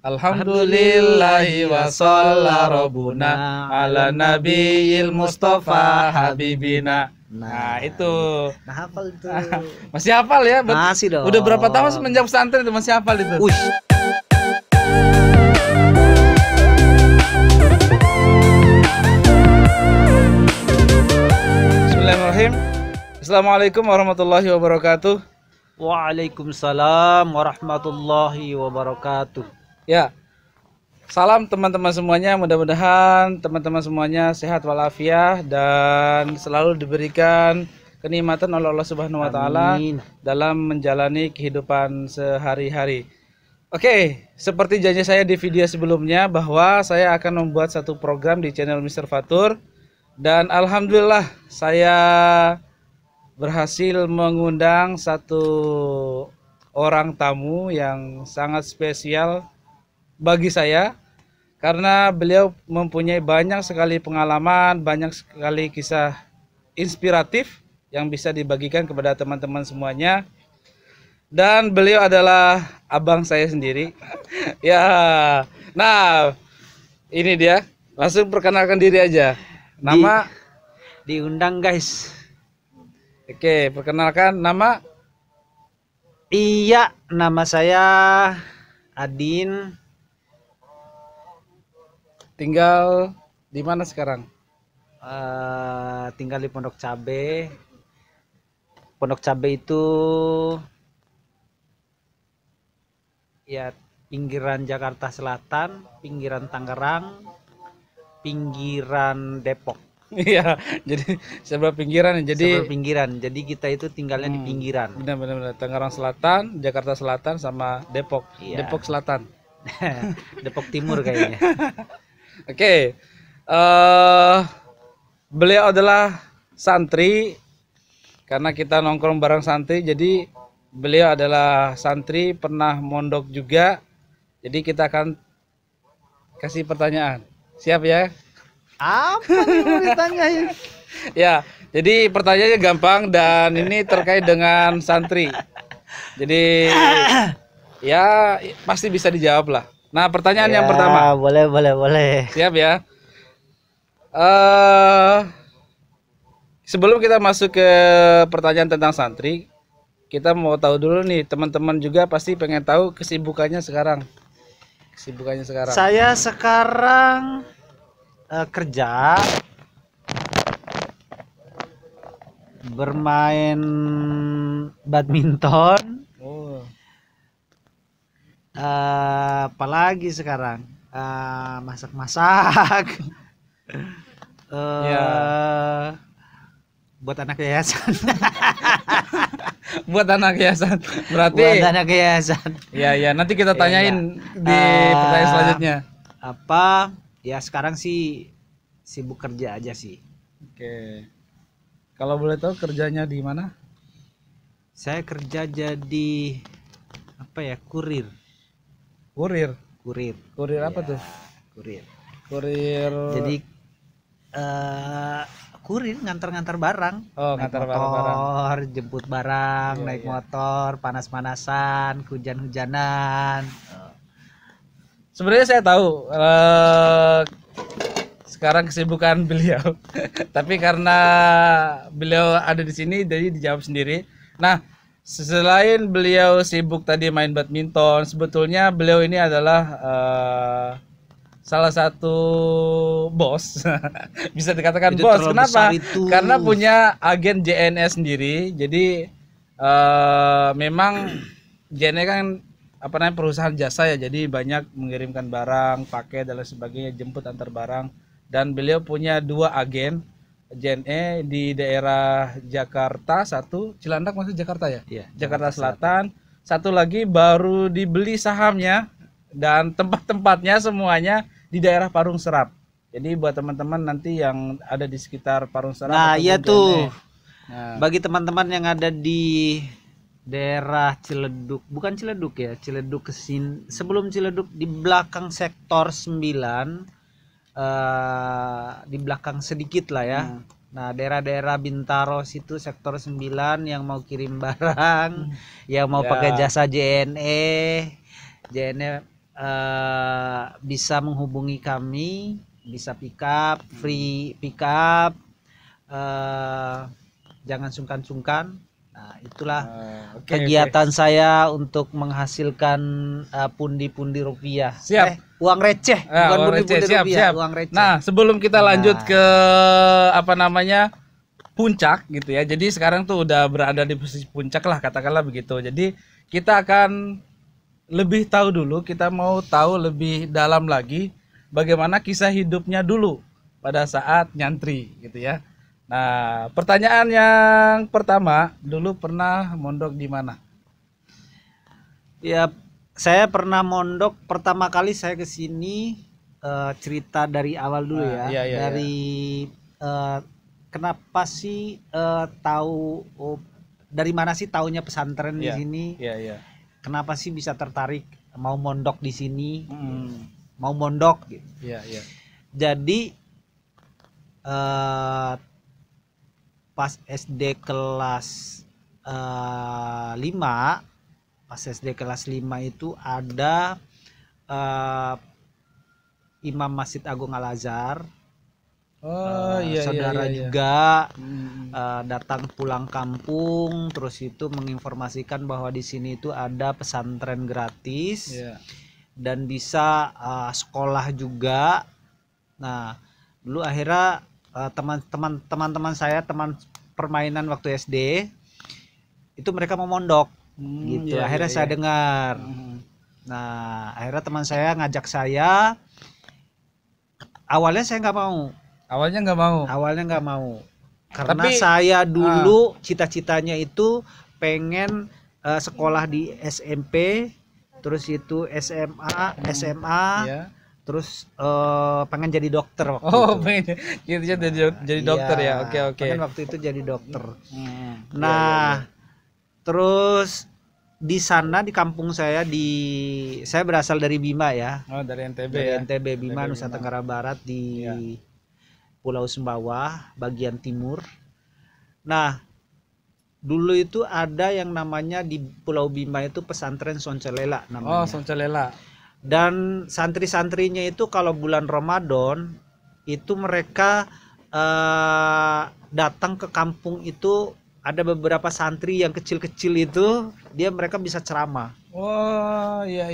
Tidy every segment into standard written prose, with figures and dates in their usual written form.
Alhamdulillahi wa shalla rabbuna ala nabiyil mustafa habibina. Nah, itu. Nah, hafal itu. Masih hafal ya? Masih dong. Udah berapa tahun semenjak pesantren itu masih hafal itu? Bismillahirrahmanirrahim. Assalamualaikum warahmatullahi wabarakatuh. Waalaikumsalam warahmatullahi wabarakatuh. Ya, salam teman-teman semuanya. Mudah-mudahan teman-teman semuanya sehat walafiat dan selalu diberikan kenikmatan oleh Allah Subhanahu wa taala dalam menjalani kehidupan sehari-hari. Oke, seperti janji saya di video sebelumnya bahwa saya akan membuat satu program di channel Mr. Fatur, dan alhamdulillah saya berhasil mengundang satu orang tamu yang sangat spesial bagi saya, karena beliau mempunyai banyak sekali pengalaman, banyak sekali kisah inspiratif yang bisa dibagikan kepada teman-teman semuanya. Dan beliau adalah abang saya sendiri. Ya, nah ini dia, langsung perkenalkan diri aja. Nama diundang guys. Oke, perkenalkan nama. Iya, nama saya Adin. Tinggal di mana sekarang? Tinggal di Pondok Cabe. Pondok Cabe itu ya pinggiran Jakarta Selatan, pinggiran Tangerang, pinggiran Depok. Iya, jadi sebelah pinggiran. Sebelah pinggiran. Jadi kita itu tinggalnya di pinggiran. Benar-benar. Tangerang Selatan, Jakarta Selatan, sama Depok. Iya. Depok Selatan. Depok Timur kayaknya. Oke, beliau adalah santri, karena kita nongkrong bareng santri, jadi beliau adalah santri, pernah mondok juga. Jadi kita akan kasih pertanyaan. Siap ya? Apa yang mau ditanyain? Ya, jadi pertanyaannya gampang dan ini terkait dengan santri. Jadi ya pasti bisa dijawab lah. Nah, pertanyaan yang pertama. Boleh. Siap ya. Sebelum kita masuk ke pertanyaan tentang santri, kita mau tahu dulu nih, teman-teman juga pasti pengen tahu kesibukannya sekarang. Saya sekarang kerja, bermain badminton. Apalagi sekarang masak-masak. Buat anak yayasan. Buat anak yayasan. Berarti buat anak yayasan. Ya, nanti kita tanyain di pertanyaan selanjutnya. Apa? Ya sekarang sih sibuk kerja aja sih. Oke. Kalau boleh tahu kerjanya di mana? Saya kerja jadi apa ya? Kurir. Kurir apa ya, tuh? Kurir. Jadi kurir ngantar barang. Ngantar barang. Jemput barang, naik motor, panas-panasan, hujan-hujanan. Sebenarnya saya tahu sekarang kesibukan beliau, tapi karena beliau ada di sini, jadi dijawab sendiri. Nah, selain beliau sibuk tadi main badminton, sebetulnya beliau ini adalah salah satu bos. Bisa dikatakan itu bos. Kenapa? Karena punya agen JNE sendiri. Jadi memang JNE kan perusahaan jasa ya. Jadi banyak mengirimkan barang, paket dan lain sebagainya, jemput antar barang. Dan beliau punya 2 agen JNE di daerah Jakarta, satu Cilandak masuk Jakarta ya? Iya, Jakarta Selatan. Satu lagi baru dibeli sahamnya, dan tempat-tempatnya semuanya di daerah Parung Serap. Jadi buat teman-teman nanti yang ada di sekitar Parung Serap. Nah, iya tuh. Nah, bagi teman-teman yang ada di daerah Ciledug, bukan Ciledug ya, Ciledug kesini, sebelum Ciledug di belakang sektor 9. Di belakang sedikit lah ya. Nah, daerah-daerah Bintaro situ sektor 9 yang mau kirim barang, yang mau pakai jasa JNE bisa menghubungi kami, bisa pick up, free pick up, jangan sungkan-sungkan. Nah, itulah kegiatan saya untuk menghasilkan pundi-pundi rupiah. Siap. Uang receh, bukan pundi-pundi rupiah, siap. uang receh. Nah, sebelum kita lanjut ke puncak gitu ya. Jadi sekarang tuh udah berada di posisi puncak lah, katakanlah begitu. Jadi kita akan lebih tahu dulu, kita mau tahu lebih dalam lagi bagaimana kisah hidupnya dulu pada saat nyantri gitu ya. Nah, pertanyaan yang pertama, dulu pernah mondok di mana? Ya, saya pernah mondok pertama kali saya ke sini, cerita dari awal dulu ya. Dari kenapa sih tahu dari mana sih taunya pesantren di sini? Kenapa sih bisa tertarik mau mondok di sini? Mau mondok gitu. Jadi pas SD kelas 5, pas SD kelas 5 itu ada Imam Masjid Agung Al-Azhar, saudara juga datang pulang kampung, terus itu menginformasikan bahwa di sini itu ada pesantren gratis dan bisa sekolah juga. Nah, dulu akhirnya teman-teman saya, teman permainan waktu SD itu mereka mau mondok gitu. Akhirnya saya dengar. Nah, akhirnya teman saya ngajak saya. Awalnya saya nggak mau. Awalnya nggak mau. Karena saya dulu cita-citanya itu pengen sekolah di SMP, terus itu SMA, terus pengen jadi dokter waktu itu. Pengen jadi dokter ya. Oke. Pengen waktu itu jadi dokter. Nah, terus di sana di kampung saya, saya berasal dari Bima ya. Dari NTB dari ya. NTB Bima, Nusa Tenggara Barat, di Pulau Sumbawa bagian timur. Nah, dulu itu ada yang namanya di Pulau Bima itu pesantren Soncelela namanya. Soncelela. Dan santri-santrinya itu kalau bulan Ramadan itu mereka datang ke kampung itu, ada beberapa santri yang kecil-kecil itu mereka bisa ceramah.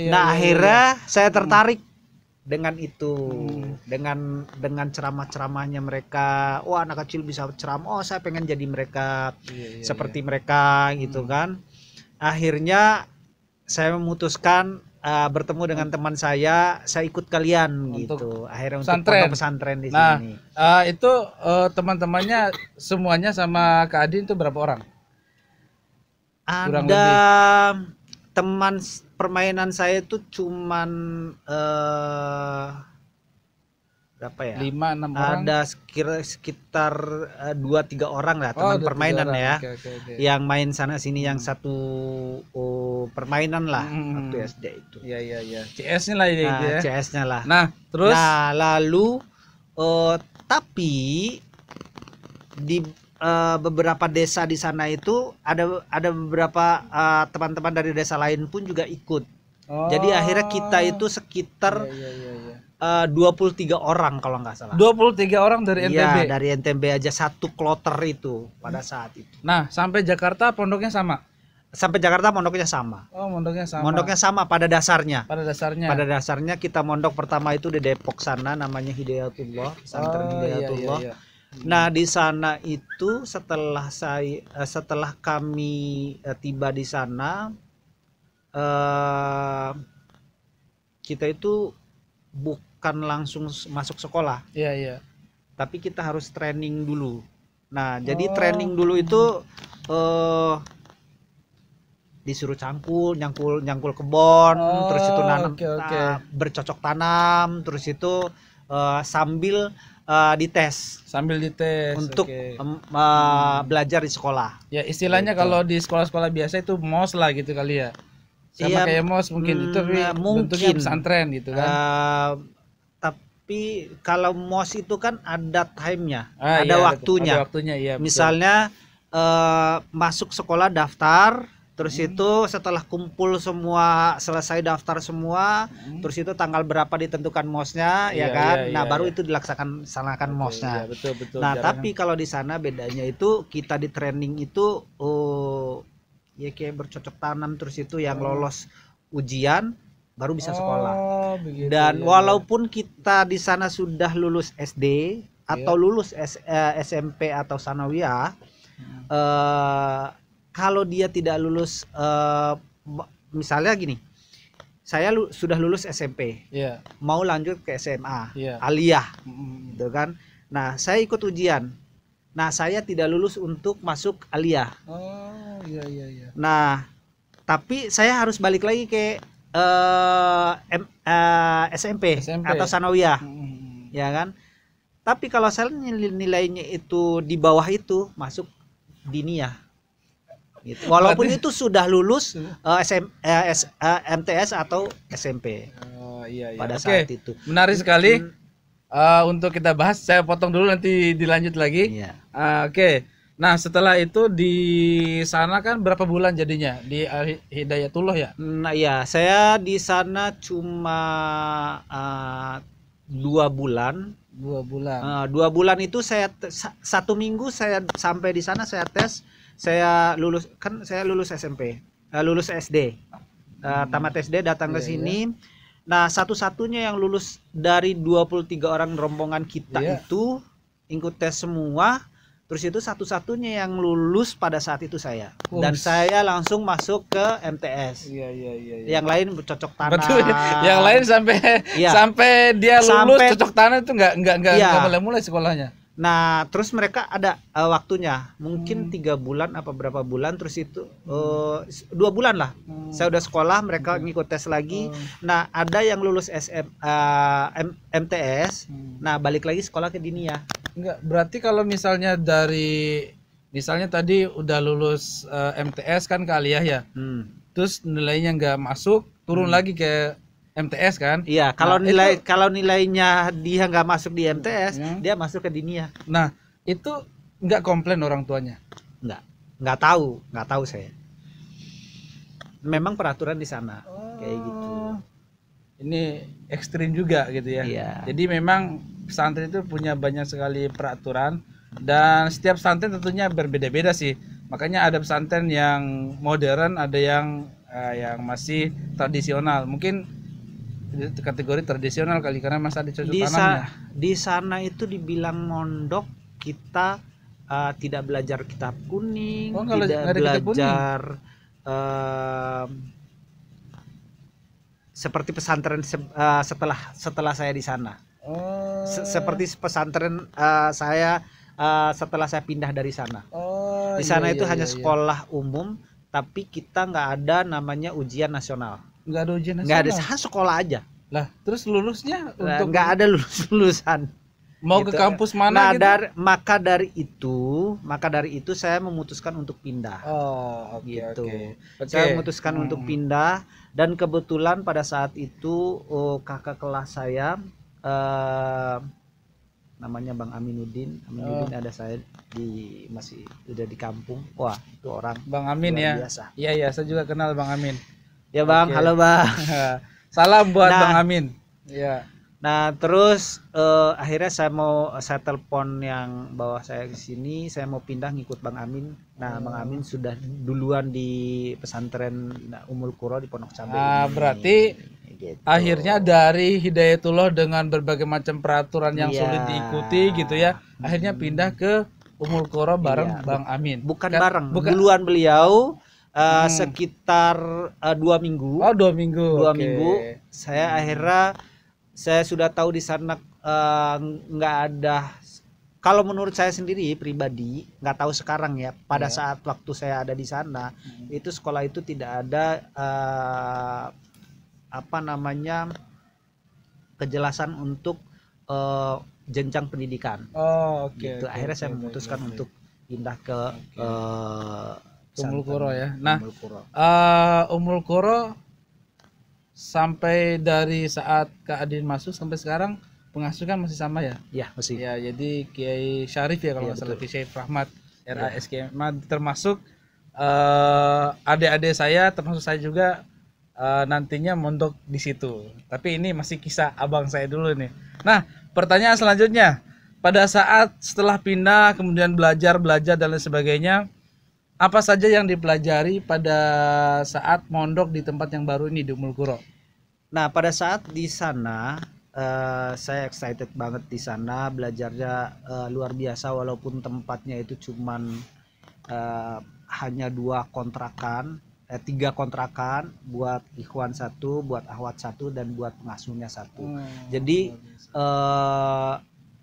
Nah, akhirnya saya tertarik dengan itu, dengan ceramah-ceramahnya mereka. Anak kecil bisa ceramah, saya pengen jadi mereka, seperti mereka gitu kan. Akhirnya saya memutuskan bertemu dengan teman saya ikut kalian gitu. Akhirnya untuk pondok pesantren di sini. Itu teman-temannya semuanya sama Kak Adin itu berapa orang? Ada teman permainan saya itu cuman berapa ya? 5-6 orang. Ada sekitar 2-3 orang lah teman permainan ya. Okay. Yang main sana sini yang satu permainan lah waktu SD itu. Iya. CS-nya lah ya. CS-nya lah. Nah, terus lalu tapi di beberapa desa di sana itu ada beberapa teman-teman dari desa lain pun juga ikut. Jadi akhirnya kita itu sekitar 23 orang kalau nggak salah. 23 orang dari NTB. Iya, dari NTB aja satu kloter itu pada saat itu. Nah, sampai Jakarta pondoknya sama. Sampai Jakarta mondoknya sama. Mondoknya sama. Mondoknya sama pada dasarnya. Pada dasarnya kita mondok pertama itu di Depok sana, namanya Hidayatullah, pesantren Hidayatullah. Iya. Nah, di sana itu setelah kami tiba di sana, kita itu bukan langsung masuk sekolah. Iya. Tapi kita harus training dulu. Nah, jadi training dulu itu disuruh nyangkul kebon, terus itu nanam, bercocok tanam, terus itu sambil dites untuk belajar di sekolah. Ya, istilahnya gitu. Kalau di sekolah-sekolah biasa itu MOS lah gitu kali ya. Sama kayak MOS mungkin itu bentuknya pesantren gitu kan. Tapi kalau MOS itu kan ada time-nya, ada waktunya. Ada waktunya, iya. Misalnya masuk sekolah daftar, Terus itu setelah kumpul semua, selesai daftar semua, terus itu tanggal berapa ditentukan MOS-nya, ya kan? Nah, baru itu dilaksanakan MOS-nya. Iya, betul, betul. Nah, tapi kalau di sana bedanya itu kita di training itu ya kayak bercocok tanam, terus itu yang lolos ujian baru bisa sekolah. Begitu, Dan walaupun kita di sana sudah lulus SD atau lulus SMP atau sanawiyah, kalau dia tidak lulus, misalnya gini, saya sudah lulus SMP, mau lanjut ke SMA, aliyah, gitu kan. Nah, saya ikut ujian. Nah, saya tidak lulus untuk masuk aliyah. Nah, tapi saya harus balik lagi ke SMP atau sanawiyah, ya kan. Tapi kalau saya nilainya itu di bawah itu, masuk diniyah gitu. Walaupun itu sudah lulus MTS atau SMP. Pada saat itu. Menarik sekali. Untuk kita bahas, saya potong dulu, nanti dilanjut lagi. Oke. Nah, setelah itu di sana kan berapa bulan jadinya di Hidayatullah ya? Nah, ya, saya di sana cuma 2 bulan. 2 bulan. 2 bulan itu saya 1 minggu saya sampai di sana, saya tes, saya lulus, kan saya lulus SMP, lulus SD, tamat SD, datang ke sini. Nah, satu-satunya yang lulus dari 23 orang rombongan kita itu ikut tes semua. Terus itu satu-satunya yang lulus pada saat itu saya. Dan saya langsung masuk ke MTS. Yang lain bercocok tanam. Betul. Yang lain sampai dia lulus cocok tanam itu enggak mulai sekolahnya. Nah, terus mereka ada waktunya, mungkin 3 bulan apa berapa bulan, terus itu 2 bulan lah. Saya udah sekolah, mereka ngikut tes lagi. Nah, ada yang lulus MTS, nah balik lagi sekolah ke diniyah. Enggak, berarti kalau misalnya misalnya tadi udah lulus MTS kan ke aliyah ya, terus nilainya nggak masuk, turun lagi ke MTS kan? Iya, kalau nilainya dia nggak masuk di MTS, dia masuk ke diniyah. Nah, itu nggak komplain orang tuanya? Nggak tahu saya. Memang peraturan di sana kayak gitu. Ini ekstrim juga gitu ya. Jadi memang pesantren itu punya banyak sekali peraturan, dan setiap pesantren tentunya berbeda-beda sih. Makanya ada pesantren yang modern, ada yang masih tradisional. Mungkin kategori tradisional kali, karena masih ada cocok tanamnya. Di sana itu dibilang mondok, kita tidak belajar kitab kuning, tidak belajar seperti pesantren setelah saya di sana. Seperti pesantren saya setelah saya pindah dari sana. Di sana itu hanya sekolah umum, tapi kita nggak ada namanya ujian nasional. Nggak ada ujian nasional? Nggak ada, sekolah aja. Lah, terus lulusnya nggak ada lulusan. Mau gitu. Ke kampus mana gitu? Maka dari itu saya memutuskan untuk pindah. Gitu. Saya memutuskan untuk pindah, dan kebetulan pada saat itu kakak kelas saya namanya Bang Aminuddin ada saya masih udah di kampung. Wah, itu orang Bang Amin ya. Biasa. Iya, saya juga kenal Bang Amin. Ya Bang, halo Bang. Salam buat Bang Amin. Ya. Nah, terus akhirnya saya telepon yang bawa saya ke sini, saya mau pindah ngikut Bang Amin. Nah, Bang Amin sudah duluan di pesantren Ummul Qura di Pondok Cabe. Berarti gitu. Akhirnya dari Hidayatullah dengan berbagai macam peraturan yang sulit diikuti gitu ya, akhirnya pindah ke Ummul Qura bareng Bang Amin. Bukan. Duluan beliau sekitar 2 minggu. 2 minggu. 2 minggu. Saya sudah tahu di sana nggak ada. Kalau menurut saya sendiri pribadi, nggak tahu sekarang ya. Pada saat waktu saya ada di sana, itu sekolah itu tidak ada kejelasan untuk jenjang pendidikan. Gitu. Akhirnya saya memutuskan untuk pindah ke Ummul Qura ya. Nah, Ummul Qura sampai dari saat Kak Adin masuk sampai sekarang pengasuhan masih sama ya? Iya, masih. Ya, jadi Kiai Syarif ya kalau nggak salah, Kiai Syarif Rahmat RASK termasuk adik-adik saya termasuk saya juga nantinya mondok di situ. Tapi ini masih kisah abang saya dulu nih. Nah, pertanyaan selanjutnya, pada saat setelah pindah kemudian belajar dan lain sebagainya, apa saja yang dipelajari pada saat mondok di tempat yang baru ini di Ummul Qura? Nah, pada saat di sana saya excited banget di sana, belajarnya luar biasa walaupun tempatnya itu cuman hanya 3 kontrakan, buat ikhwan 1, buat akhwat 1, dan buat pengasuhnya 1. Jadi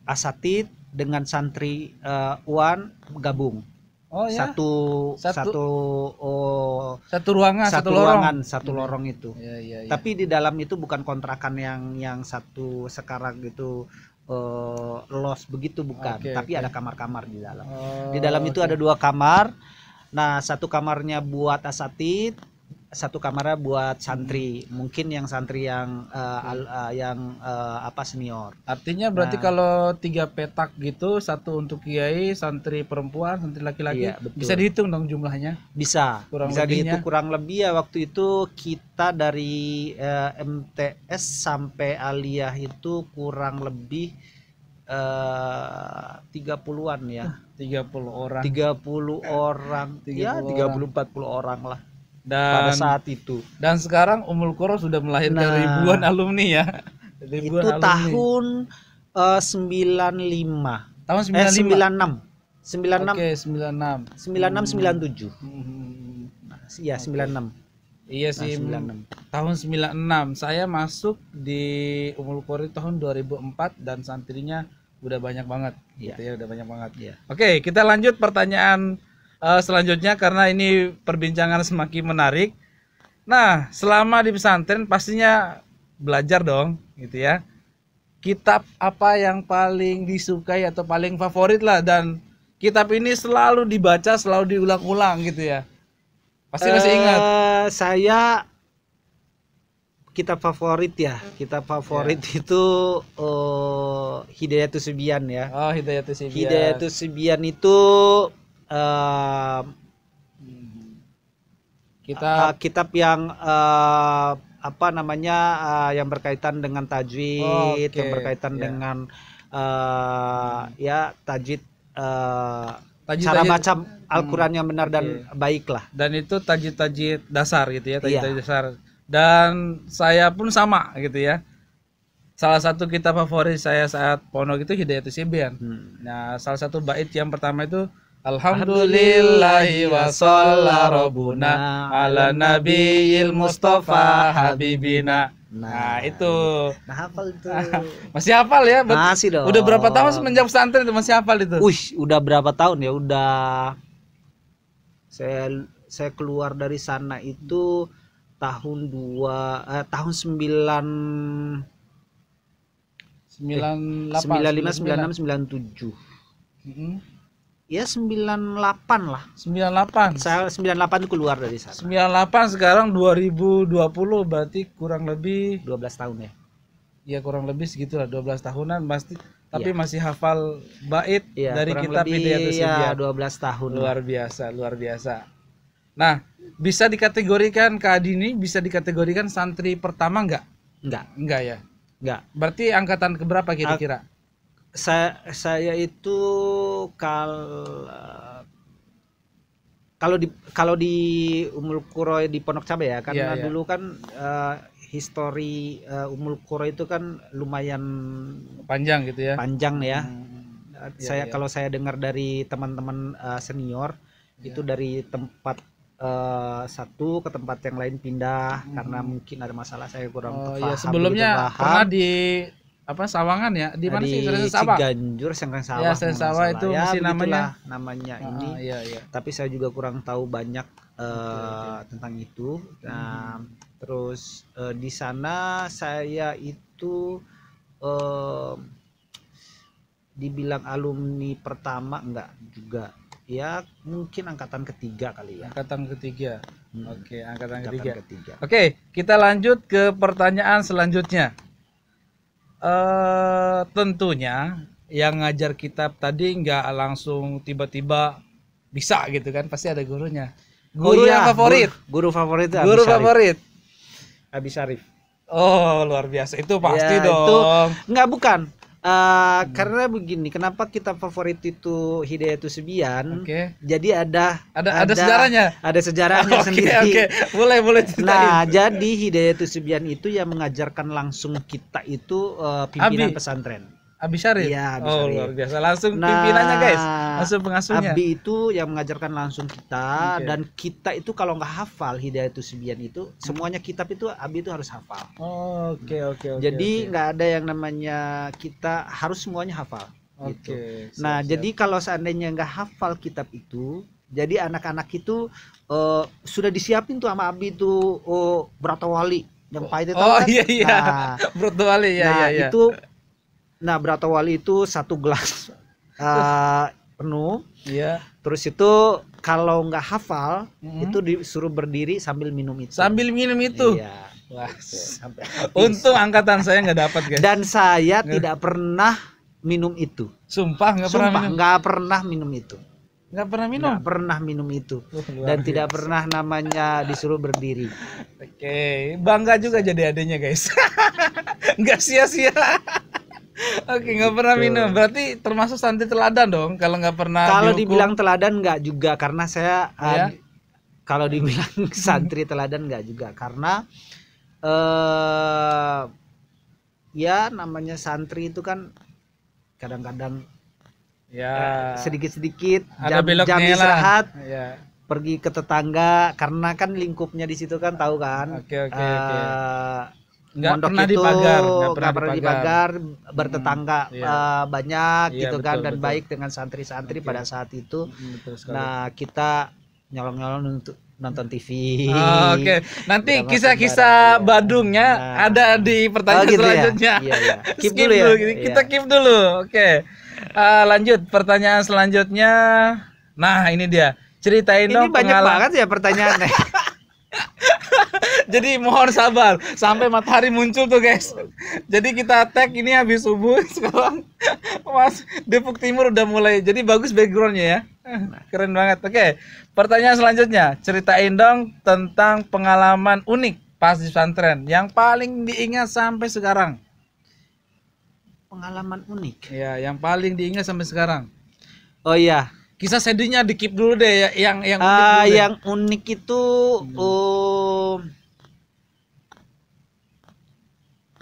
asatid dengan santri uan gabung. Oh ya. Satu ruangan, satu lorong itu. Ya. Tapi di dalam itu bukan kontrakan yang satu sekarang gitu los begitu, bukan. Tapi ada kamar-kamar di dalam. Di dalam itu ada 2 kamar. Nah, 1 kamarnya buat asatid, 1 kamarnya buat santri. Mungkin yang santri yang senior. Artinya berarti kalau 3 petak gitu, 1 untuk kiai, santri perempuan, santri laki-laki, bisa dihitung dong jumlahnya? Bisa dihitung kurang lebih ya. Waktu itu kita dari MTS sampai aliyah itu kurang lebih 30-an ya. 30 orang. 30 orang. Ya, 30-40 orang lah. Dan pada saat itu. Dan sekarang Ummul Qura sudah melahirkan ribuan alumni ya. Ribuan itu alumni. Tahun 95. Tahun 96. 96. Oke, 96. 97. Iya, 96. Iya sih, 96. Tahun 96 saya masuk di Ummul Qura tahun 2004 dan santrinya udah banyak banget. Gitu ya, udah banyak banget. Ya. Oke, kita lanjut pertanyaan selanjutnya karena ini perbincangan semakin menarik. Nah, selama di pesantren pastinya belajar dong, gitu ya. Kitab apa yang paling disukai atau paling favorit lah, dan kitab ini selalu dibaca, selalu diulang-ulang gitu ya. Pasti masih ingat. Saya kitab favorit ya. Kitab favorit itu Hidayatus Subyan ya. Oh, Hidayatus Subyan. Hidayatus Subyan itu kitab yang yang berkaitan dengan tajwid, yang berkaitan dengan tajwid, cara baca Al-Quran yang benar dan baik lah. Dan itu tajwid dasar gitu ya, tajwid dasar. Dan saya pun sama gitu ya. Salah satu kitab favorit saya saat pondok itu Hidayatus Subyan. Nah, salah satu bait yang pertama itu Alhamdulillahi wa shalla rabbuna ala nabiyil mustafa habibina. Nah, itu. Nah, hafal itu. Masih hafal ya? Masih dong. Udah berapa tahun semenjak pesantren itu masih hafal itu? Udah berapa tahun ya? Udah. Saya keluar dari sana itu tahun 95 96 97. Ya 98 lah. 98. Saya 98 itu keluar dari sana. 98 sekarang 2020 berarti kurang lebih 12 tahun ya. Ya kurang lebih segitulah, 12 tahunan pasti, tapi masih hafal bait dari kitab Hidayatus Subyan. 12 tahun. Luar biasa. Nah, bisa dikategorikan Kak Adi ini bisa dikategorikan santri pertama enggak? Enggak ya. Enggak. Berarti angkatan keberapa kira-kira? Saya itu kalau di Ummul Qura di Pondok Cabe ya, karena dulu kan histori Ummul Qura itu kan lumayan panjang gitu ya. Panjang ya. Kalau saya dengar dari teman-teman senior itu dari tempat satu ke tempat yang lain pindah karena mungkin ada masalah, saya kurang paham. Sebelumnya pernah di Sawangan ya, di mana sih? Ciganjur, Sengkang Sawah. Ya, Sawah itu masih namanya ini. Tapi saya juga kurang tahu banyak tentang itu. Nah, terus di sana saya itu dibilang alumni pertama enggak juga. Ya, mungkin angkatan ketiga kali ya. Angkatan ketiga. Oke, angkatan ketiga. Oke, kita lanjut ke pertanyaan selanjutnya. Tentunya yang ngajar kitab tadi nggak langsung tiba-tiba bisa gitu kan, pasti ada gurunya. Guru yang favorit. Guru favorit itu Guru favorit. Abi Syarif. Oh, luar biasa. Itu pasti Ya, dong. Itu enggak, bukan. Karena begini, kenapa kita favorit itu Hidayatus Subian? Oke. Jadi ada sejarahnya. Ada sejarahnya sendiri. Oke. Boleh ceritain. Nah, jadi Hidayatus Subian itu yang mengajarkan langsung kita itu pimpinan pesantren. Abi Syarif. Iya, Abi Oh, Syarif. luar biasa. Langsung pimpinannya, guys. Langsung pengasuhnya. Abi itu yang mengajarkan langsung kita. Oke. Dan kita itu kalau nggak hafal Hidayatus Subian itu, semuanya kitab itu Abi itu harus hafal. Oke. Jadi nggak ada yang namanya kita harus semuanya hafal. Oke. Gitu. Siap, Nah, siap. jadi kalau seandainya nggak hafal kitab itu, jadi anak-anak itu sudah disiapin tuh sama Abi itu Bratawali yang pahit itu. Oh, kan? iya. Nah, Bratawali ya. itu. Nah, Bratawali itu 1 gelas penuh. Iya. Terus itu kalau nggak hafal, itu disuruh berdiri sambil minum itu. Sambil minum itu. Iya. Wah, Sampai untung angkatan saya nggak dapat, guys. Dan saya tidak pernah minum itu. Sumpah nggak pernah minum. Nggak pernah minum itu. Nggak pernah minum. Nggak pernah minum itu. Luar Dan biasa. tidak pernah namanya disuruh berdiri. Oke, bangga juga jadi adanya, guys. Nggak sia-sia. Oke, nggak pernah minum. Berarti termasuk santri teladan dong kalau nggak pernah Kalau dihukum. dibilang teladan nggak juga, karena saya Ya? kalau dibilang santri teladan nggak juga, karena ya namanya santri itu kan kadang-kadang Ya. sedikit-sedikit Ada jam beloknya lah. istirahat Ya. pergi ke tetangga, karena kan lingkupnya di situ kan tahu kan. Oke. Nggak Mondok pernah itu dipagar, nggak pernah dipagar, bertetangga Iya. banyak Iya, gitu kan, betul, dan betul. baik dengan santri-santri Oke. pada saat itu. Betul sekali. Nah, kita nyolong-nyolong untuk nonton TV. Oh, Oke, nanti Bersama kisah-kisah saudara, ya. Badungnya Nah. ada di pertanyaan Oh, gitu ya? selanjutnya. Iya. Skip Keep dulu ya. Kita Iya. keep dulu. Oke. Lanjut pertanyaan selanjutnya. Nah, ini dia. Ceritain Ini dong banyak pengalaman. banget ya pertanyaannya. Jadi mohon sabar sampai matahari muncul tuh, guys. Jadi kita tag ini habis subuh sekarang. Mas Depok Timur udah mulai. Jadi bagus backgroundnya ya. Keren banget. Oke. Pertanyaan selanjutnya, ceritain dong tentang pengalaman unik pas di pesantren yang paling diingat sampai sekarang. Pengalaman unik. Ya, yang paling diingat sampai sekarang. Oh iya. Kisah sedihnya dikip dulu deh ya, yang unik dulu deh. Yang unik itu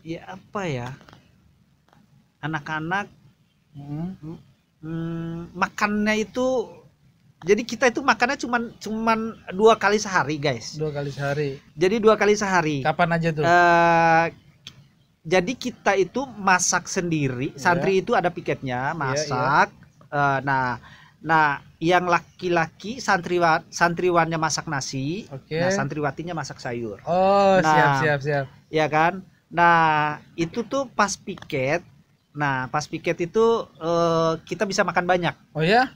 ya apa ya? Anak-anak makannya itu, jadi kita itu makannya cuman 2 kali sehari, guys. 2 kali sehari. Jadi 2 kali sehari. Kapan aja tuh? Jadi kita itu masak sendiri. Santri itu ada piketnya, masak. Nah, yang laki-laki santriwannya masak nasi. Oke. Nah, santriwatinya masak sayur. Oh, Nah, siap. Ya kan? Nah, itu tuh pas piket. Nah, pas piket itu kita bisa makan banyak. Oh ya?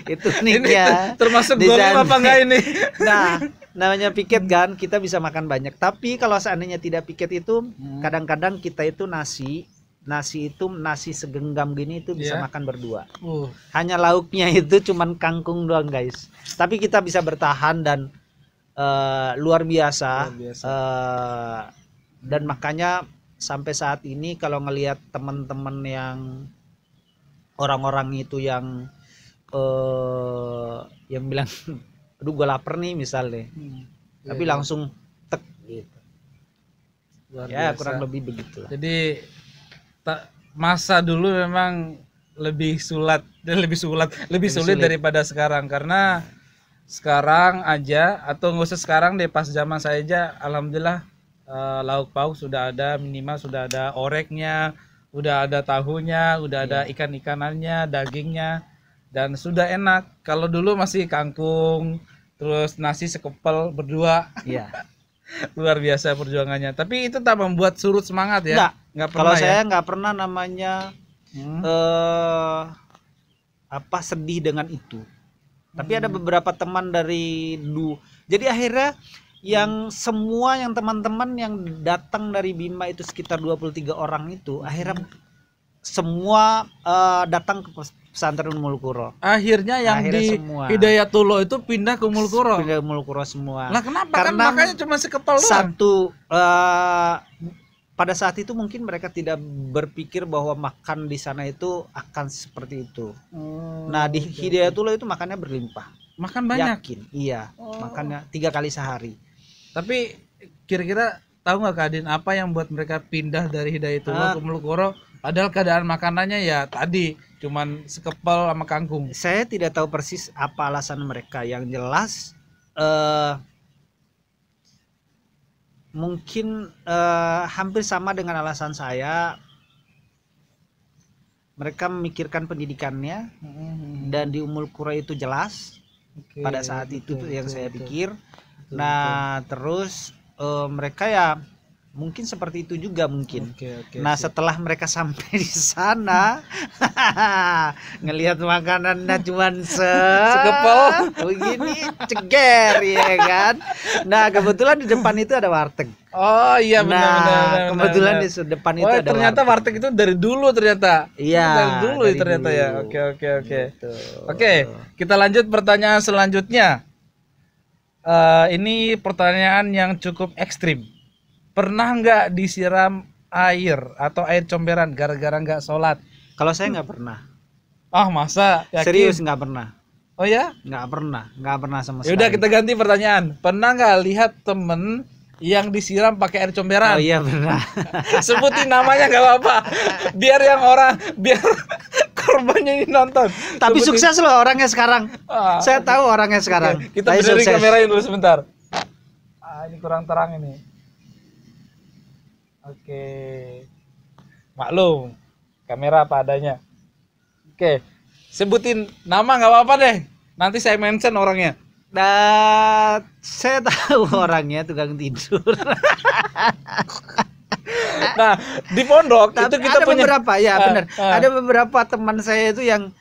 Itu Ini niknya. termasuk Di golim apa santri. enggak ini? Nah, namanya piket kan, kita bisa makan banyak. Tapi kalau seandainya tidak piket itu, kadang-kadang kita itu nasi segenggam gini itu bisa Iya. makan berdua. Hanya lauknya itu cuman kangkung doang, guys. Tapi kita bisa bertahan dan luar biasa. Dan makanya sampai saat ini kalau ngelihat teman-teman yang orang-orang itu yang bilang aduh gue lapar nih misalnya, tapi langsung tek gitu. Luar Ya biasa. kurang lebih begitulah. Jadi masa dulu memang lebih sulit sulit daripada sekarang, karena sekarang aja, atau nggak usah sekarang deh, pas zaman saya aja alhamdulillah lauk pauk sudah ada, minimal sudah ada oreknya, udah ada tahunya, udah ada ikan-ikanannya, dagingnya, dan sudah enak. Kalau dulu masih kangkung terus nasi sekepel berdua. Iya. Luar biasa perjuangannya, tapi itu tak membuat surut semangat ya? Nggak pernah. Kalau ya? saya nggak pernah namanya sedih dengan itu. Tapi ada beberapa teman dari dulu. Jadi akhirnya yang semua yang teman-teman yang datang dari Bima itu sekitar 23 orang itu akhirnya semua datang pesantren Ummul Qura. Akhirnya yang Akhirnya di semua. Hidayatullah itu pindah ke Ummul Qura. Pindah ke Ummul Qura semua. Lah kenapa? Karena kan makanya cuma sekepal doang. Satu pada saat itu mungkin mereka tidak berpikir bahwa makan di sana itu akan seperti itu. Nah di Hidayatullah itu makannya berlimpah. Makan banyak. Yakin, iya. Makannya 3 kali sehari. Tapi kira-kira tahu nggak Kak Adin apa yang buat mereka pindah dari Hidayatullah ke Ummul Qura? Padahal keadaan makanannya ya tadi cuman sekepal sama kangkung. Saya tidak tahu persis apa alasan mereka. Yang jelas mungkin hampir sama dengan alasan saya. Mereka memikirkan pendidikannya dan di Ummul Qura itu jelas pada saat itu yang saya pikir. Nah terus mereka ya mungkin seperti itu juga mungkin. Nah setelah mereka sampai di sana ngelihat makanannya cuman sekepal begini ceger ya kan. Nah kebetulan di depan itu ada warteg. Oh iya benar. Kebetulan di depan itu ada ternyata warteg itu dari dulu ternyata. Iya. Dari dulu ternyata ya. Oke. Oke, kita lanjut pertanyaan selanjutnya. Ini pertanyaan yang cukup ekstrim. Pernah nggak disiram air atau air comberan gara-gara nggak sholat? Kalau saya nggak pernah. Ah masa? Yakin? Serius nggak pernah. Oh ya? Nggak pernah sama sekali. Yaudah kita ganti pertanyaan. Pernah nggak lihat temen yang disiram pakai air comberan? Oh iya pernah. Sebutin namanya nggak apa-apa. Biar korbannya ini nonton. Tapi Sebutin. sukses loh orangnya sekarang. Saya tahu orangnya sekarang. Kita benerin kameranya dulu sebentar. Ini kurang terang ini. Oke. Maklum, kamera apa adanya. Oke. Sebutin nama nggak apa-apa deh. Nanti saya mention orangnya. Nah, saya tahu orangnya tukang tidur. Nah, di pondok itu kita ada punya beberapa ya benar. Ada beberapa teman saya itu yang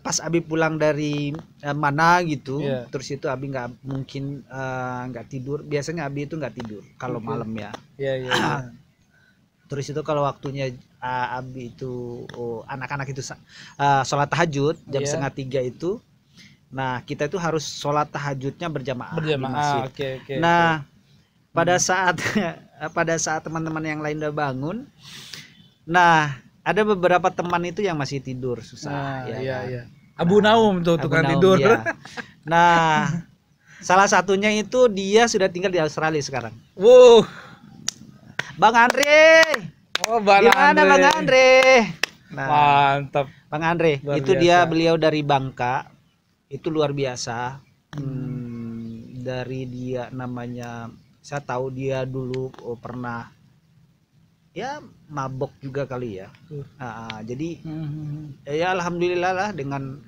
pas Abi pulang dari mana gitu, terus itu Abi nggak mungkin nggak tidur. Biasanya Abi itu nggak tidur kalau malam ya. Iya. Terus itu kalau waktunya Abi itu anak-anak itu sholat tahajud jam 2:30 itu. Nah kita itu harus sholat tahajudnya berjamaah di masjid. Nah pada saat teman-teman yang lain udah bangun, nah ada beberapa teman itu yang masih tidur susah. Iya. Abu Naum tuh tukang tidur. Ya. Nah salah satunya itu dia sudah tinggal di Australia sekarang. Wow. Bang Andre. Oh, Gimana Bang Andre? Nah, mantap. Bang Andre, itu beliau dari Bangka. Itu luar biasa. Dari dia namanya, saya tahu dia dulu pernah ya mabok juga kali ya. Jadi ya alhamdulillah lah dengan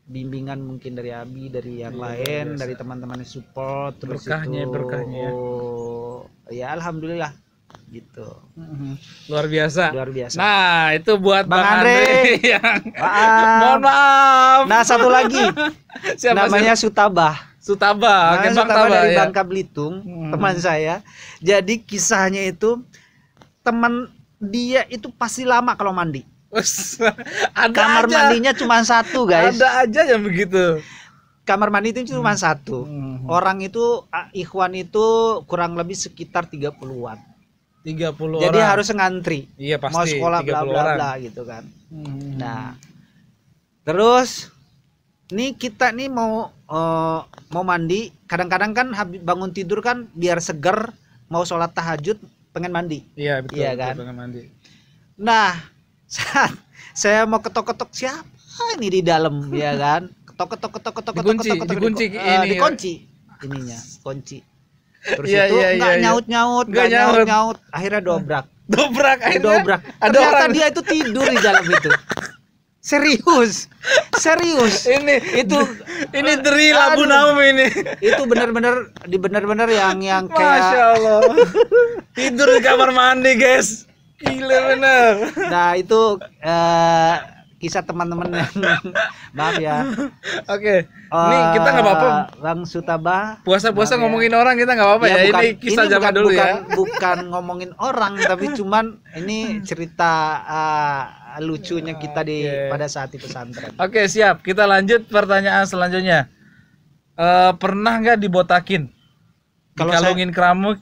bimbingan mungkin dari Abi, dari yang lain, biasa. Dari teman-teman support, terus berkahnya. Ya alhamdulillah gitu. Luar biasa. Nah, itu buat Bang Andre yang mohon maaf. Nah, satu lagi. Namanya Sutabah. Nah, Sutabah dari Bangka Belitung, teman saya. Jadi kisahnya itu teman dia itu pasti lama kalau mandi. Kamar mandinya cuma satu, guys. Ada aja yang begitu. Kamar mandi itu cuma satu. Orang itu ikhwan itu kurang lebih sekitar 30-an. 30 Jadi orang. harus ngantri. Iya pasti. Mau sekolah bla bla bla gitu kan. Nah. Terus nih kita nih mau mandi, kadang-kadang kan habis bangun tidur kan biar seger, mau sholat tahajud pengen mandi. Iya betul. Iya kan? Pengen mandi. Nah, saat saya mau ketok-ketok siapa ini di dalam ya kan? Ketok-ketok dikunci ininya, kunci. Terus itu nggak nyaut, akhirnya dobrak. Ternyata dia itu tidur di dalam itu. Serius. Ini dari Abu Naum ini. Itu benar-benar yang kayak Masya Allah. Tidur di kamar mandi, guys. Gila bener. Nah, itu kisah teman-teman yang maaf ya. Oke. Ini kita nggak apa-apa. Bang Sutabah. Puasa-puasa ngomongin orang kita nggak apa-apa ya. Ini kisah zaman dulu ya. Bukan ngomongin orang, tapi cuman ini cerita lucunya kita pada saat di pesantren. Oke, siap. Kita lanjut pertanyaan selanjutnya. Pernah nggak dibotakin? Kalau dikalungin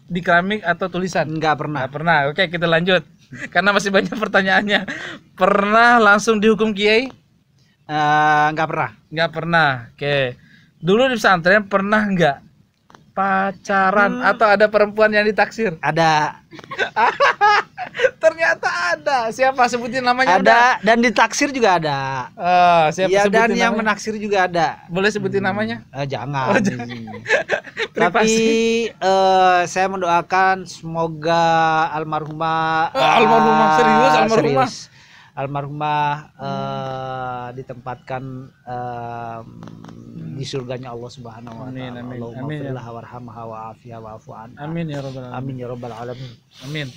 di keramik atau tulisan? Nggak pernah. Nggak pernah. Oke, kita lanjut. Karena masih banyak pertanyaannya. Pernah langsung dihukum kiai? Nggak pernah. Nggak pernah. Oke. Dulu di pesantren pernah nggak pacaran atau ada perempuan yang ditaksir? Ada. Ternyata ada. Siapa sebutin namanya? Ada dan ditaksir juga ada. Siapa ya, sebutin dan namanya? yang menaksir juga ada. Boleh sebutin namanya? Jangan. Tapi saya mendoakan semoga almarhumah almarhumah ditempatkan di surganya Allah Subhanahu wa taala. Allahumma firlah warhamha wa'afiha wa'fu anha. Amin ya rabbal alamin. Amin ya rabbal alamin. Amin.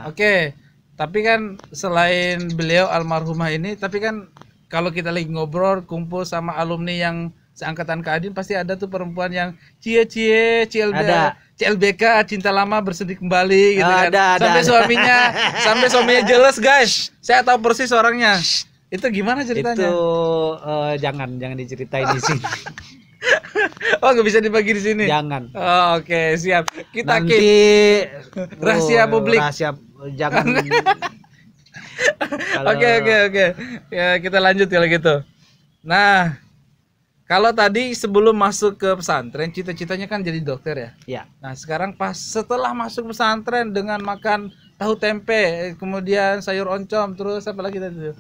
Oke. Tapi kan selain beliau almarhumah ini, tapi kan kalau kita lagi ngobrol kumpul sama alumni yang seangkatan Kak Adin, pasti ada tuh perempuan yang CLBK cinta lama bersedih kembali gitu kan. Sampai suaminya jelas, guys. Saya tahu persis orangnya. Itu gimana ceritanya? Itu jangan diceritain di sini. Oh, nggak bisa dibagi di sini. Jangan. Oke, siap. Kita nanti rahasia publik. Rahasia jangan. Oke. Ya, kita lanjut kalau gitu. Nah, kalau tadi sebelum masuk ke pesantren, cita-citanya kan jadi dokter ya? Iya. Nah, sekarang setelah masuk pesantren dengan makan tahu tempe, kemudian sayur oncom, terus apa lagi tadi?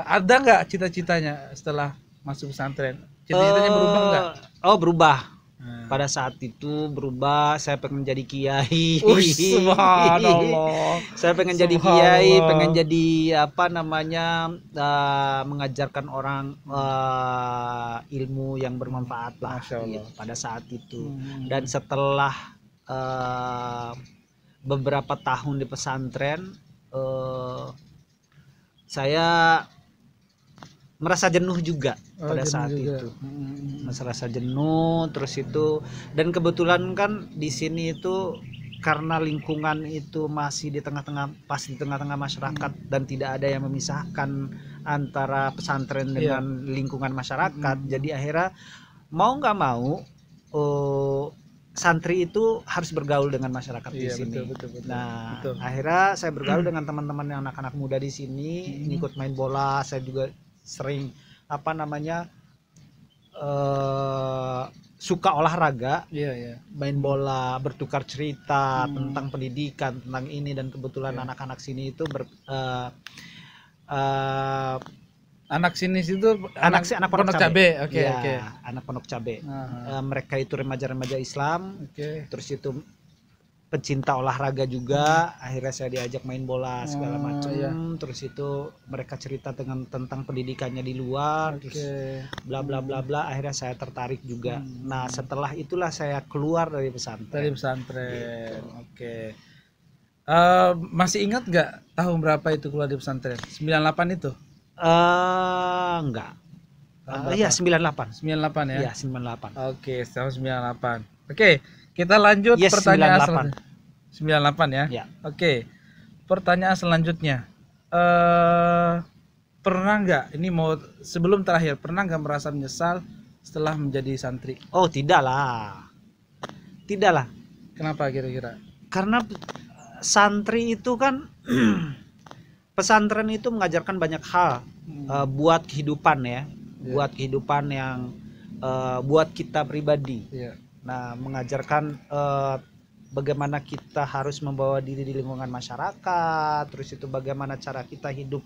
Ada nggak cita-citanya setelah masuk pesantren? Cita-citanya berubah nggak? Oh, berubah. Pada saat itu berubah, saya pengen jadi kiai. Subhanallah. Saya pengen jadi kiai, pengen jadi mengajarkan orang ilmu yang bermanfaat lah gitu, pada saat itu. Dan setelah beberapa tahun di pesantren, saya merasa jenuh juga pada saat itu. Merasa jenuh, terus itu, dan kebetulan kan di sini itu karena lingkungan itu masih di tengah-tengah masyarakat dan tidak ada yang memisahkan antara pesantren dengan lingkungan masyarakat. Jadi akhirnya mau nggak mau santri itu harus bergaul dengan masyarakat di sini. Betul. Akhirnya saya bergaul dengan teman-teman yang anak-anak muda di sini, ngikut main bola. Saya juga sering suka olahraga, main bola, bertukar cerita tentang pendidikan, tentang ini, dan kebetulan anak-anak sini itu anak sini itu anak Pondok Cabe. Oke. Anak Pondok Cabe. Mereka itu remaja-remaja Islam. Terus itu pecinta olahraga juga. Akhirnya saya diajak main bola segala macam. Terus itu mereka cerita tentang pendidikannya di luar, terus bla bla bla bla. Akhirnya saya tertarik juga. Nah, setelah itulah saya keluar dari pesantren. Oke. Masih ingat nggak tahun berapa itu keluar dari pesantren? 98 itu? Enggak. Iya, 98. 98 ya? Iya, 98. Oke, tahun 98. Oke. Kita lanjut pertanyaan 98 ya. Oke. Pertanyaan selanjutnya. Pernah nggak, ini mau sebelum terakhir, pernah nggak merasa menyesal setelah menjadi santri? Oh, tidaklah. Kenapa kira-kira? Karena santri itu kan pesantren itu mengajarkan banyak hal buat kehidupan ya. Buat kehidupan yang buat kita pribadi. Nah, mengajarkan bagaimana kita harus membawa diri di lingkungan masyarakat, terus itu bagaimana cara kita hidup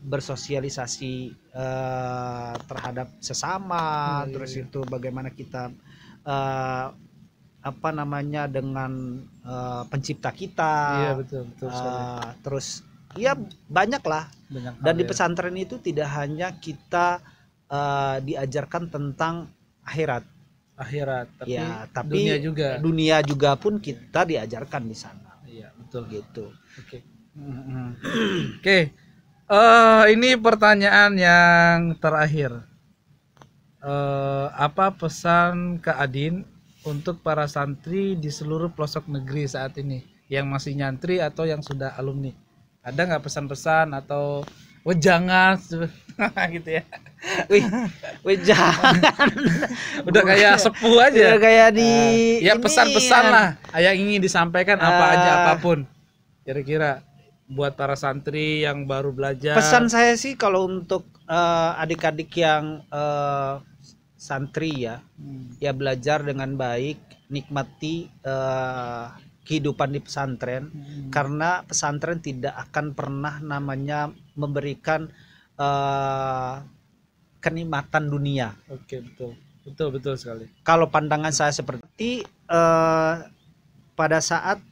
bersosialisasi terhadap sesama, terus itu bagaimana kita dengan pencipta kita. Betul. Terus banyak lah. Dan di pesantren itu tidak hanya kita diajarkan tentang akhirat, tapi dunia juga pun kita diajarkan di sana. Iya, betul gitu. Oke. Ini pertanyaan yang terakhir. Apa pesan Kak Adin untuk para santri di seluruh pelosok negeri saat ini? yang masih nyantri atau yang sudah alumni? Ada nggak pesan-pesan atau jangan gitu ya? Wih jangan. Udah kayak sepuh aja. Udah kayak di ya pesan-pesan lah yang ingin disampaikan apa aja apapun. Kira-kira buat para santri yang baru belajar. Pesan saya sih kalau untuk adik-adik yang santri ya, ya belajar dengan baik, nikmati kehidupan di pesantren, karena pesantren tidak akan pernah namanya memberikan kenikmatan dunia. Oke, betul sekali. Kalau pandangan saya seperti pada saat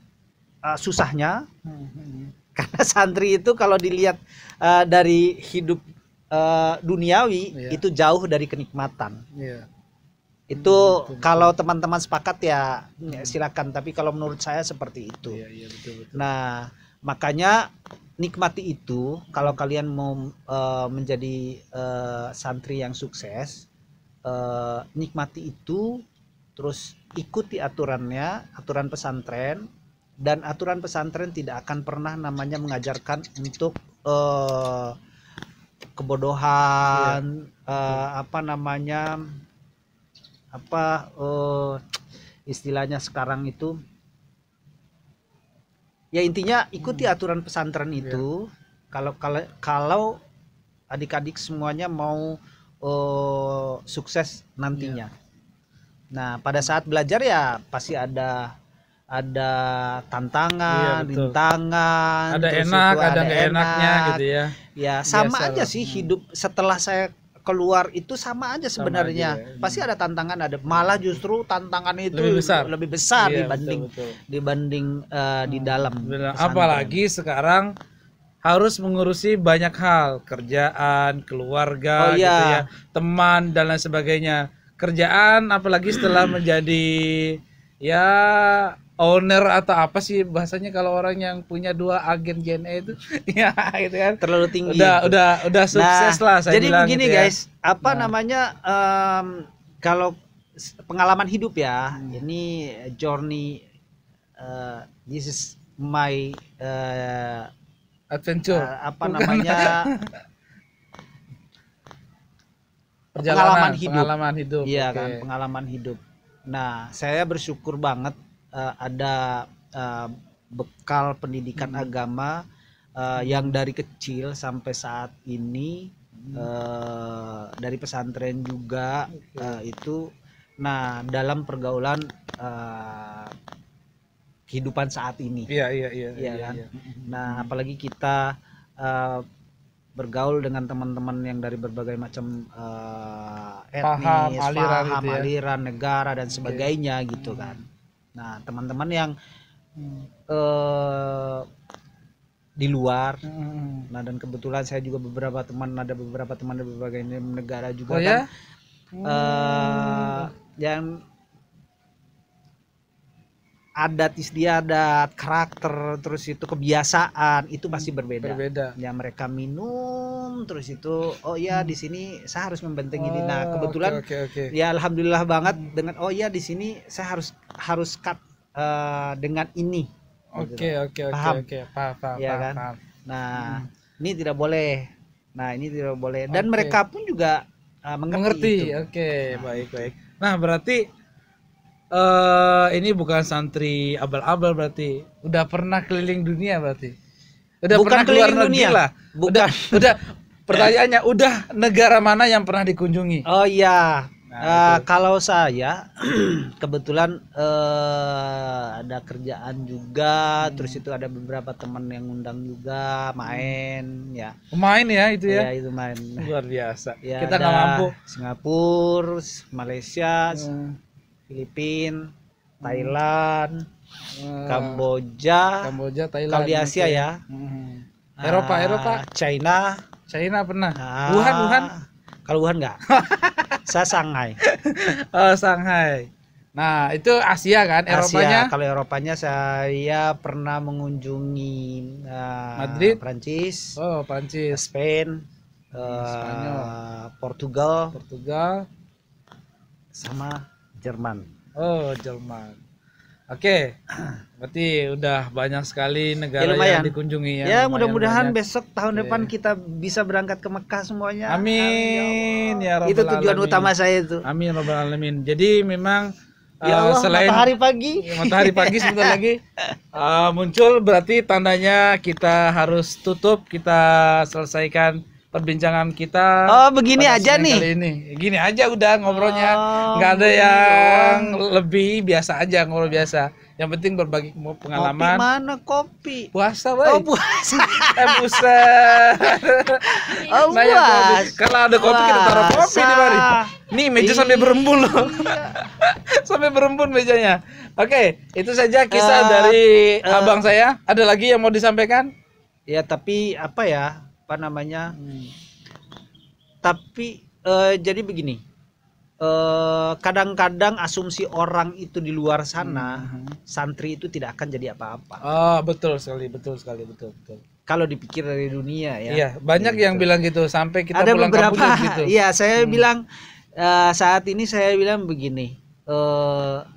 susahnya, karena santri itu kalau dilihat dari hidup duniawi itu jauh dari kenikmatan. Itu kalau teman-teman sepakat ya silakan, tapi kalau menurut saya seperti itu. Betul. Nah, makanya nikmati itu. Kalau kalian mau menjadi santri yang sukses, nikmati itu, terus ikuti aturannya, aturan pesantren. Dan aturan pesantren tidak akan pernah namanya mengajarkan untuk kebodohan, istilahnya sekarang itu ya, intinya ikuti aturan pesantren itu. Kalau adik-adik semuanya mau sukses nantinya. Nah, pada saat belajar ya pasti ada tantangan, rintangan, ada enak, ada nggak enaknya gitu ya. Ya sama aja sih hidup setelah saya keluar itu sama aja sebenarnya. Pasti ada tantangan, malah justru tantangan itu lebih besar dibanding di dalam pesantren. Apalagi sekarang harus mengurusi banyak hal, kerjaan, keluarga, gitu ya, teman dan lain sebagainya. Kerjaan apalagi setelah menjadi ya owner atau apa sih bahasanya kalau orang yang punya 2 agen JNE itu ya gitu kan, terlalu tinggi. Udah sukses lah saya jadi bilang begini gitu guys, namanya kalau pengalaman hidup ya, ini journey, this is my adventure, pengalaman hidup. Iya kan, pengalaman hidup. Nah, saya bersyukur banget ada bekal pendidikan agama yang dari kecil sampai saat ini, dari pesantren juga itu. Nah, dalam pergaulan kehidupan saat ini. Iya kan. Nah, apalagi kita bergaul dengan teman-teman yang dari berbagai macam etnis, aliran, negara dan sebagainya gitu kan. Nah, teman-teman yang di luar, nah dan kebetulan saya juga ada beberapa teman dari berbagai negara juga kan, yang adat istiadat, karakter, terus itu kebiasaan itu pasti berbeda. Ya, mereka minum terus itu di sini saya harus membentengi ini. Nah, kebetulan ya alhamdulillah banget dengan di sini saya harus cut dengan ini. Paham. Ya kan? Nah, ini tidak boleh. Dan mereka pun juga mengerti. Baik. Nah, berarti ini bukan santri abal-abal, berarti udah pernah keliling dunia, berarti udah bukan pernah keluar negeri lah. Bukan. Udah pertanyaannya, udah negara mana yang pernah dikunjungi? Kalau saya kebetulan ada kerjaan juga, terus itu ada beberapa teman yang undang juga main ya. Main ya itu ya? Itu main. Luar biasa. Ya, kita nggak mampu. Singapura, Malaysia, Filipina, Thailand, Kamboja, Thailand. Kalau di Asia ya. Eropa. China pernah. Wuhan. Kalau Wuhan enggak. Saya Shanghai. Shanghai. Nah, itu Asia kan, Eropanya? Kalau Eropanya saya pernah mengunjungi Madrid, Prancis. Prancis. Spain, Portugal, Portugal, sama Jerman. Jerman. Oke. Berarti udah banyak sekali negara lumayan. yang dikunjungi ya. Ya mudah-mudahan besok tahun depan kita bisa berangkat ke Mekah semuanya. Amin ya Rabbal Itu tujuan alamin. utama saya itu. Amin ya Rabbal alamin. Jadi memang Ya Allah, selain matahari pagi sebentar lagi muncul, berarti tandanya kita harus tutup, kita selesaikan perbincangan kita. Oh begini aja nih. Kali ini gini aja udah ngobrolnya, nggak ada yang lebih, biasa aja, ngobrol biasa. Yang penting berbagi pengalaman. Kopi mana kopi? Puasa, Bay. Oh puasa. Buset. Oh Nah, kalau ada kopi kita taruh kopi di mari. Nih meja sampai berembun loh. Sampai berembun mejanya. Oke, itu saja kisah dari abang saya. Ada lagi yang mau disampaikan? Ya tapi apa ya? Apa namanya? Tapi jadi begini. Kadang-kadang asumsi orang itu di luar sana, santri itu tidak akan jadi apa-apa. Oh, betul sekali. Kalau dipikir dari dunia ya. Iya, banyak gitu. yang bilang gitu sampai kita ada pulang beberapa kampung gitu. Iya, saya bilang saat ini saya bilang begini.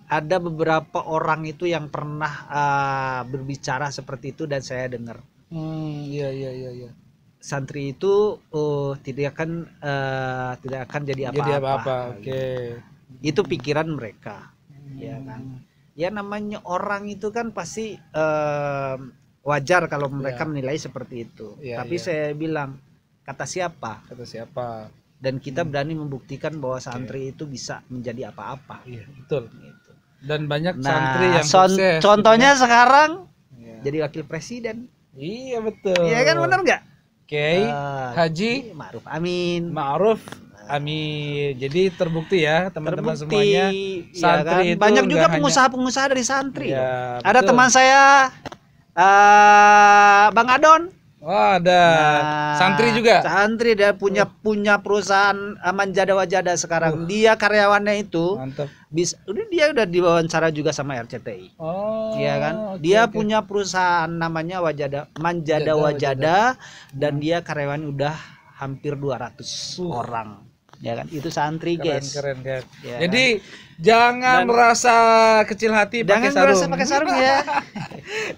Ada beberapa orang itu yang pernah berbicara seperti itu dan saya dengar. Iya. Santri itu tidak akan jadi apa-apa. Oke. Itu pikiran mereka, ya kan. Ya namanya orang itu kan pasti wajar kalau mereka menilai seperti itu. Tapi saya bilang kata siapa? Dan kita berani membuktikan bahwa santri itu bisa menjadi apa-apa. Iya, betul. Gitu. Dan banyak santri yang sukses. Contohnya sekarang jadi wakil presiden. Iya betul. Iya kan, benar nggak? Haji Ma'ruf Amin. Jadi terbukti ya teman-teman semuanya. Santri ya kan? itu banyak juga pengusaha-pengusaha dari santri. Ya, ada teman saya Bang Adon. Oh, ada santri juga. Santri, dia punya perusahaan Manjada Wajada sekarang. Dia karyawannya itu. Mantap. Dia udah diwawancara juga sama RCTI. Oh. Iya kan? Dia punya perusahaan namanya Manjada Wajada dan dia karyawan udah hampir 200 orang. Ya kan? Itu santri, guys. Keren. Ya, jadi jangan merasa kecil hati pakai sarung. Jangan merasa pakai sarung ya.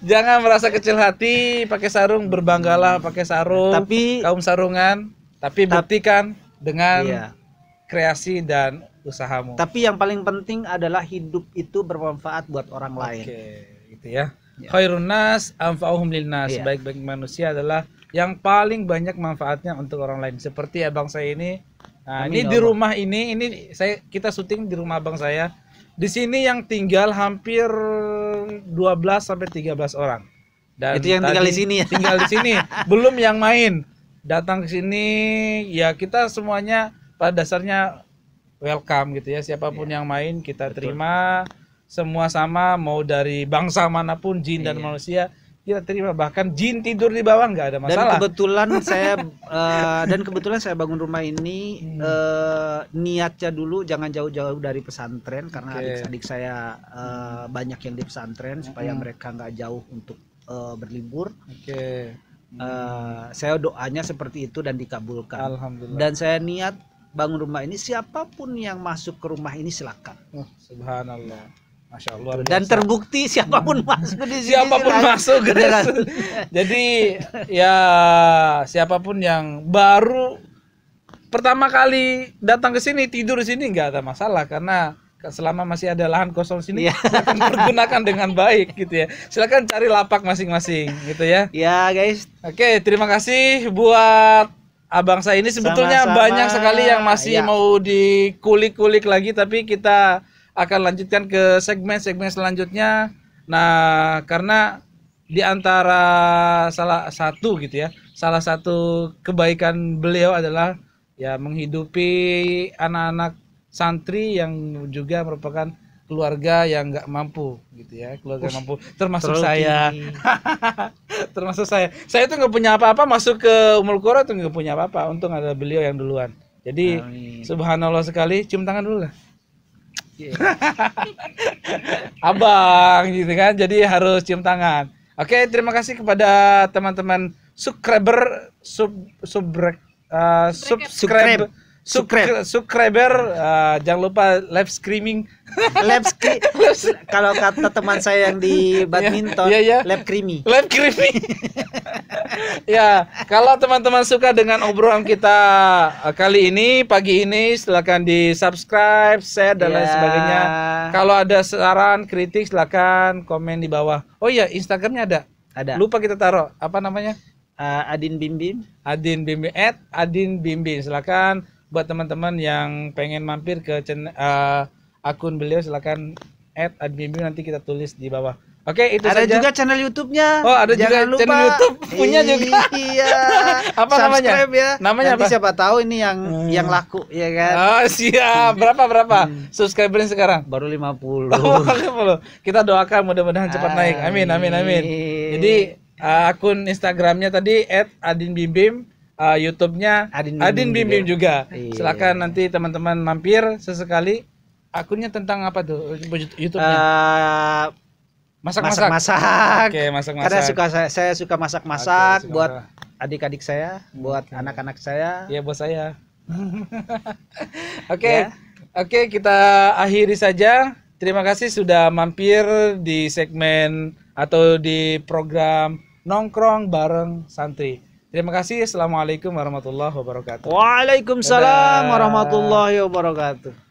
Jangan merasa kecil hati pakai sarung, berbanggalah pakai sarung. Tapi kaum sarungan, tapi buktikan dengan kreasi dan usahamu. Tapi yang paling penting adalah hidup itu bermanfaat buat orang lain. Oke, gitu ya. Khairun nas anfa'uhum linnas. Baik-baik manusia adalah yang paling banyak manfaatnya untuk orang lain. Seperti abang saya ini. Nah, ini di rumah ini kita syuting di rumah abang saya. Di sini yang tinggal hampir 12 sampai 13 orang. Dan itu yang tinggal di sini ya. Tinggal di sini, belum yang main. Datang ke sini ya kita semuanya pada dasarnya welcome gitu ya. Siapapun yang main kita terima. Semua sama, mau dari bangsa manapun, jin dan manusia kita terima, bahkan jin tidur di bawah nggak ada masalah. Dan kebetulan saya bangun rumah ini niatnya dulu jangan jauh-jauh dari pesantren karena adik-adik saya banyak yang di pesantren supaya mereka nggak jauh untuk berlibur. Saya doanya seperti itu dan dikabulkan. Alhamdulillah. Dan saya niat bangun rumah ini siapapun yang masuk ke rumah ini silakan. Subhanallah. Masya Allah. Dan terbukti siapapun masuk di sini. Siapapun masuk, jadi ya siapapun yang baru pertama kali datang ke sini tidur di sini nggak ada masalah karena selama masih ada lahan kosong sini silakan pergunakan dengan baik gitu ya. Silakan cari lapak masing-masing gitu ya. Ya guys. Oke, terima kasih buat abang saya ini. Sebetulnya banyak sekali yang masih mau dikulik-kulik lagi tapi kita akan lanjutkan ke segmen-segmen selanjutnya. Nah, karena di antara salah satu kebaikan beliau adalah ya menghidupi anak-anak santri yang juga merupakan keluarga yang nggak mampu gitu ya, keluarga mampu termasuk saya. Termasuk saya itu nggak punya apa-apa, masuk ke Ummul Qura tuh nggak punya apa-apa, untung ada beliau yang duluan. Jadi subhanallah sekali, cium tangan dulu lah. Abang gitu kan, jadi harus cium tangan. Oke, terima kasih kepada teman-teman subscribe subscriber, jangan lupa live streaming. Kalau kata teman saya yang di badminton, live creamy. Live creamy. Ya, kalau teman-teman suka dengan obrolan kita kali ini, pagi ini, silakan di subscribe, share dan lain sebagainya. Kalau ada saran, kritik, silakan komen di bawah. Oh iya, Instagramnya ada. Lupa kita taruh. Apa namanya? Adin Bimbim. Adin Bimbim @Adin Bimbim. Silakan buat teman-teman yang pengen mampir ke akun beliau, silakan @Adin Bimbim, nanti kita tulis di bawah. Oke, itu ada saja. Juga channel YouTube-nya. Oh, ada Jangan juga lupa. Channel YouTube punya juga. Iya. Apa namanya? Ya. Namanya nanti apa? Siapa tahu ini yang laku, ya kan? Oh, siap. Berapa subscribernya sekarang? Baru 50. Kita doakan mudah-mudahan cepat naik. Amin. Jadi akun Instagramnya tadi @adinbimbim, YouTube-nya Adin Bimbim juga. Silakan nanti teman-teman mampir sesekali. Akunnya tentang apa tuh YouTube-nya? Masak-masak. Oke, masak-masak. Karena saya suka masak-masak buat adik-adik saya, buat anak-anak saya. Ya, buat saya. Oke, kita akhiri saja. Terima kasih sudah mampir di segmen atau di program Nongkrong Bareng Santri. Terima kasih. Assalamualaikum warahmatullahi wabarakatuh. Waalaikumsalam warahmatullahi wabarakatuh.